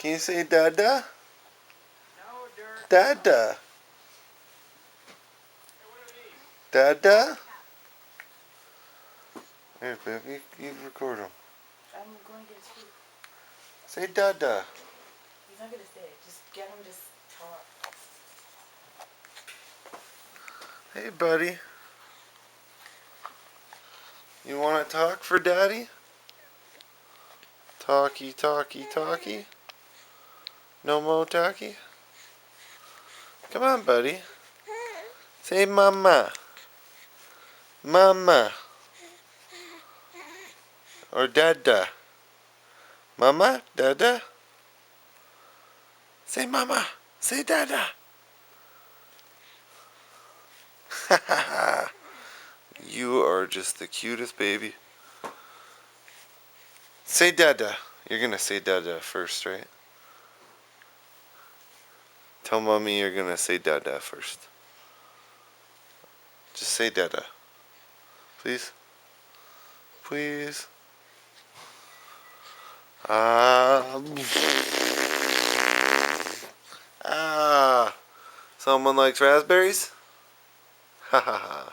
Can you say Dada? No, dirt. Dada. Hey, what are these? Dada? Here, baby, you record him. I'm going to get his food. Say Dada. He's not going to say it. Just get him to talk. Hey, buddy. You want to talk for Daddy? Talkie, talkie, talkie. No more talkie? Come on, buddy. Say mama. Mama. Or Dada. Mama? Dada? Say mama. Say Dada. You are just the cutest baby. Say Dada. You're gonna say Dada first, right? Tell mommy you're gonna say Dada first. Just say Dada. Please? Please? Someone likes raspberries? Ha ha ha.